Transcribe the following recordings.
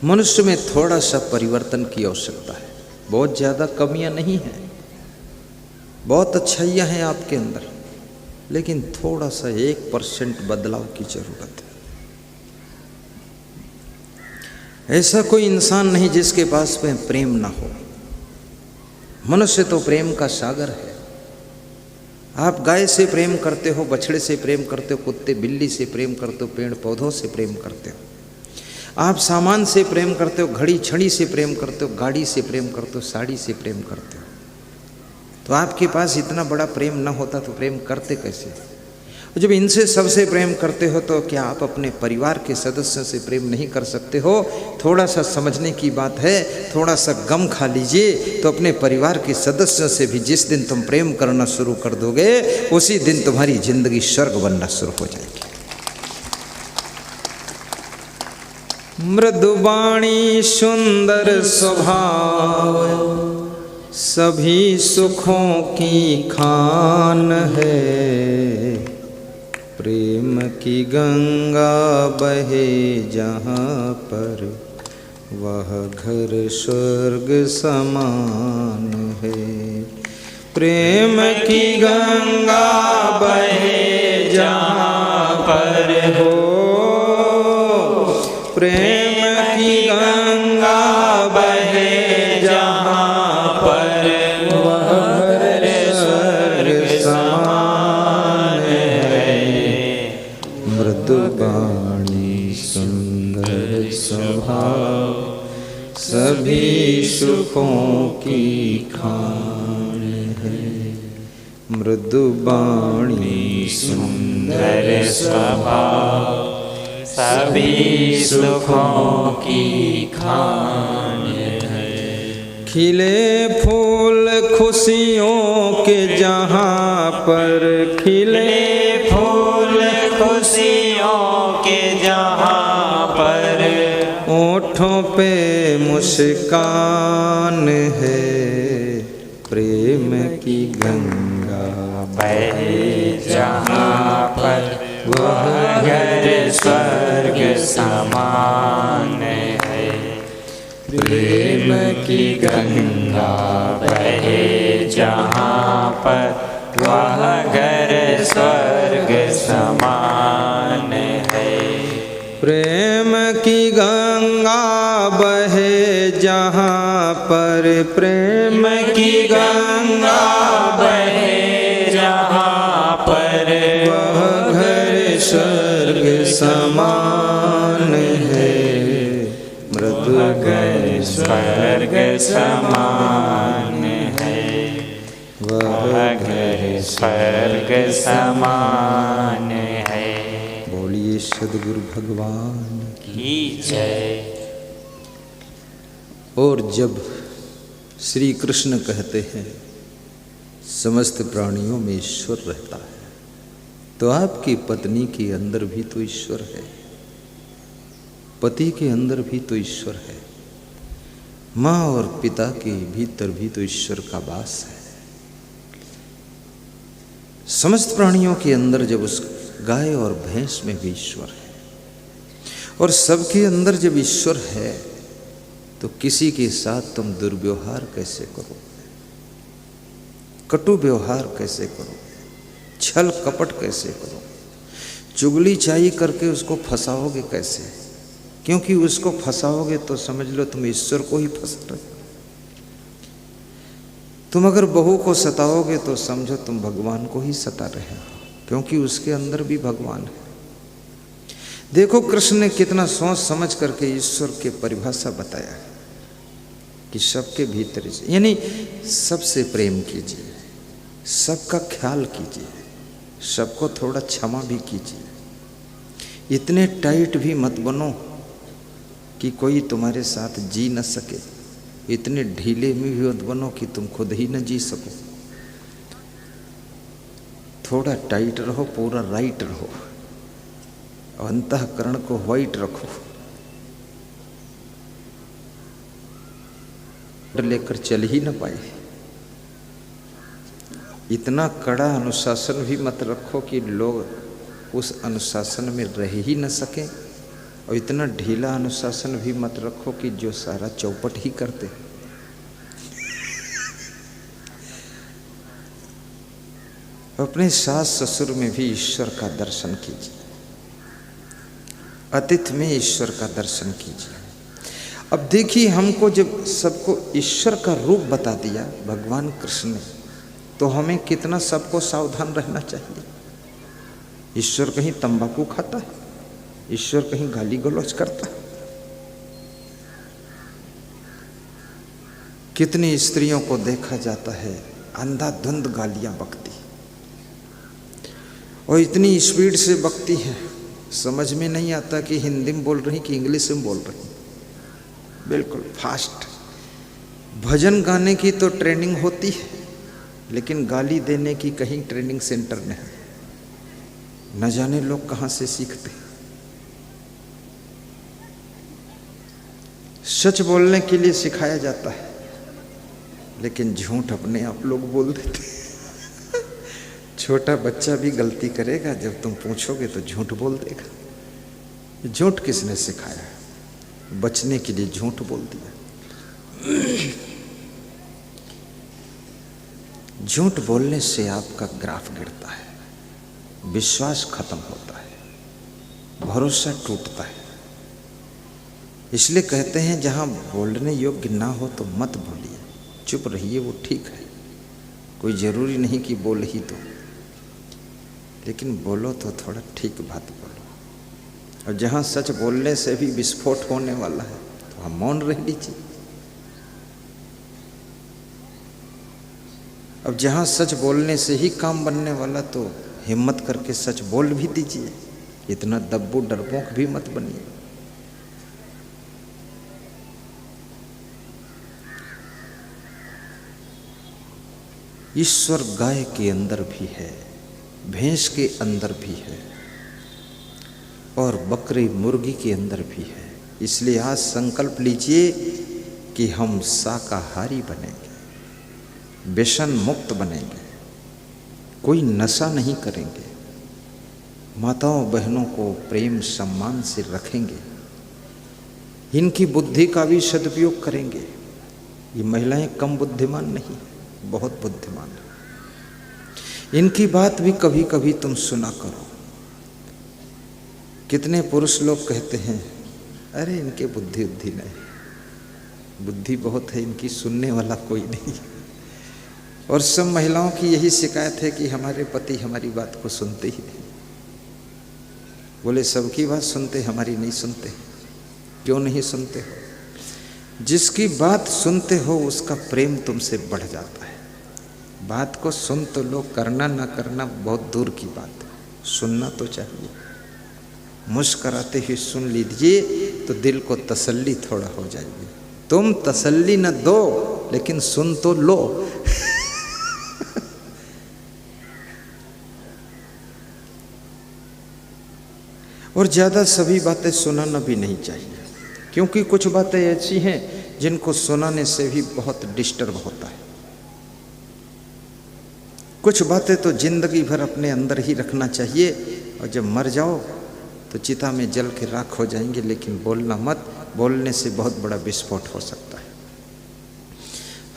मनुष्य में थोड़ा सा परिवर्तन की आवश्यकता है। बहुत ज़्यादा कमियां नहीं हैं, बहुत अच्छाइयाँ हैं आपके अंदर, लेकिन थोड़ा सा 1% बदलाव की जरूरत है। ऐसा कोई इंसान नहीं जिसके पास में प्रेम ना हो। मनुष्य तो प्रेम का सागर है। आप गाय से प्रेम करते हो, बछड़े से प्रेम करते हो, कुत्ते बिल्ली से प्रेम करते हो, पेड़ पौधों से प्रेम करते हो, आप सामान से प्रेम करते हो, घड़ी छड़ी से प्रेम करते हो, गाड़ी से प्रेम करते हो, साड़ी से प्रेम करते हो। तो आपके पास इतना बड़ा प्रेम न होता तो प्रेम करते कैसे? जब इनसे सबसे प्रेम करते हो तो क्या आप अपने परिवार के सदस्यों से प्रेम नहीं कर सकते हो? थोड़ा सा समझने की बात है, थोड़ा सा गम खा लीजिए तो अपने परिवार के सदस्यों से भी जिस दिन तुम प्रेम करना शुरू कर दोगे उसी दिन तुम्हारी जिंदगी स्वर्ग बनना शुरू हो जाएगी। मृदुवाणी सुंदर स्वभाव सभी सुखों की खान है, प्रेम की गंगा बहे जहाँ पर वह घर स्वर्ग समान है। प्रेम की गंगा बहे जहाँ पर हो, प्रेम की गंगा बहे जहाँ पर वह घर स्वर्ग समान है। मृदुवाणी सुंदर स्वभाव सभी सुखों की खान है। मृदुवाणी सुंदर स्वभाव सभी सुखों की खान है। खिले फूल खुशियों के जहाँ पर, खिले फूल खुशियों के जहाँ पर ओठों पे मुस्कान है। प्रेम की गंगा बहे जहाँ पर वह घर स्वर्ग समान है। प्रेम की गंगा बहे जहाँ पर वह घर स्वर्ग समान है। प्रेम की गंगा बहे जहाँ पर, प्रेम की गंगा बहे जहाँ पर वह घर स्वर्ग समान है। मृदु घर स्वर्ग समान है, वह घर स्वर्ग समान है। बोलिए सद्गुरु भगवान की जय। और जब श्री कृष्ण कहते हैं समस्त प्राणियों में ईश्वर रहता है, तो आपकी पत्नी के अंदर भी तो ईश्वर है, पति के अंदर भी तो ईश्वर है, माँ और पिता के भीतर भी तो ईश्वर का वास है। समस्त प्राणियों के अंदर जब उस गाय और भैंस में भी ईश्वर है, और सबके अंदर जब ईश्वर है तो किसी के साथ तुम दुर्व्यवहार कैसे करो, कटु व्यवहार कैसे करो, छल कपट कैसे करो, चुगली चाई करके उसको फंसाओगे कैसे? क्योंकि उसको फंसाओगे तो समझ लो तुम ईश्वर को ही फंसा रहे हो। तुम अगर बहू को सताओगे तो समझो तुम भगवान को ही सता रहे हो, क्योंकि उसके अंदर भी भगवान है। देखो कृष्ण ने कितना सोच समझ करके ईश्वर के परिभाषा बताया कि सबके भीतर, यानी सबसे प्रेम कीजिए, सबका ख्याल कीजिए, सबको थोड़ा क्षमा भी कीजिए। इतने टाइट भी मत बनो कि कोई तुम्हारे साथ जी न सके, इतने ढीले में भी मत बनो कि तुम खुद ही न जी सको। थोड़ा टाइट रहो, पूरा राइट रहो, अंतःकरण को वाइट रखो, लेकर चल ही न पाए। इतना कड़ा अनुशासन भी मत रखो कि लोग उस अनुशासन में रह ही न सके, और इतना ढीला अनुशासन भी मत रखो कि जो सारा चौपट ही करते। अपने सास ससुर में भी ईश्वर का दर्शन कीजिए, अतिथि में ईश्वर का दर्शन कीजिए। अब देखिए, हमको जब सबको ईश्वर का रूप बता दिया भगवान कृष्ण ने, तो हमें कितना सबको सावधान रहना चाहिए। ईश्वर कहीं तंबाकू खाता है, ईश्वर कहीं गाली गलौज करता है। कितनी स्त्रियों को देखा जाता है अंधाधुंध गालियां बकती, और इतनी स्पीड से बकती है, समझ में नहीं आता कि हिंदी में बोल रही कि इंग्लिश में बोल रही। बिल्कुल फास्ट। भजन गाने की तो ट्रेनिंग होती है, लेकिन गाली देने की कहीं ट्रेनिंग सेंटर नहीं। न जाने लोग कहाँ से सीखते। सच बोलने के लिए सिखाया जाता है, लेकिन झूठ अपने आप लोग बोल देते। छोटा बच्चा भी गलती करेगा, जब तुम पूछोगे तो झूठ बोल देगा। झूठ किसने सिखाया? बचने के लिए झूठ बोल दिया। झूठ बोलने से आपका ग्राफ गिरता है, विश्वास खत्म होता है, भरोसा टूटता है। इसलिए कहते हैं जहां बोलने योग्य ना हो तो मत बोलिए, चुप रहिए, वो ठीक है। कोई जरूरी नहीं कि बोल ही दो, लेकिन बोलो तो थोड़ा ठीक बात बोलो। और जहाँ सच बोलने से भी विस्फोट होने वाला है तो हम मौन रह लीजिए। अब जहाँ सच बोलने से ही काम बनने वाला, तो हिम्मत करके सच बोल भी दीजिए। इतना दब्बू डरपोक भी मत बनिए। ईश्वर गाय के अंदर भी है, भैंस के अंदर भी है, और बकरी मुर्गी के अंदर भी है। इसलिए आज संकल्प लीजिए कि हम शाकाहारी बनेंगे, व्यसन मुक्त बनेंगे, कोई नशा नहीं करेंगे, माताओं बहनों को प्रेम सम्मान से रखेंगे, इनकी बुद्धि का भी सदुपयोग करेंगे। ये महिलाएं कम बुद्धिमान नहीं, बहुत बुद्धिमान है। इनकी बात भी कभी कभी तुम सुना करो। कितने पुरुष लोग कहते हैं अरे इनके बुद्धि नहीं, बुद्धि बहुत है इनकी, सुनने वाला कोई नहीं। और सब महिलाओं की यही शिकायत है कि हमारे पति हमारी बात को सुनते ही नहीं। बोले सबकी बात सुनते, हमारी नहीं सुनते। क्यों नहीं सुनते हो? जिसकी बात सुनते हो उसका प्रेम तुमसे बढ़ जाता है। बात को सुन तो लो, करना ना करना बहुत दूर की बात है, सुनना तो चाहिए। मुस्कराते हुए सुन लीजिए तो दिल को तसल्ली थोड़ा हो जाएगी। तुम तसल्ली न दो, लेकिन सुन तो लो। और ज़्यादा सभी बातें सुनाना भी नहीं चाहिए, क्योंकि कुछ बातें ऐसी हैं जिनको सुनाने से भी बहुत डिस्टर्ब होता है। कुछ बातें तो जिंदगी भर अपने अंदर ही रखना चाहिए, और जब मर जाओ तो चिता में जल के राख हो जाएंगे। लेकिन बोलना मत, बोलने से बहुत बड़ा विस्फोट हो सकता है।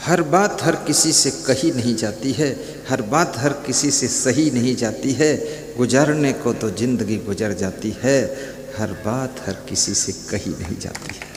हर बात हर किसी से कही नहीं जाती है, हर बात हर किसी से सही नहीं जाती है। गुजारने को तो जिंदगी गुजर जाती है, हर बात हर किसी से कही नहीं जाती है।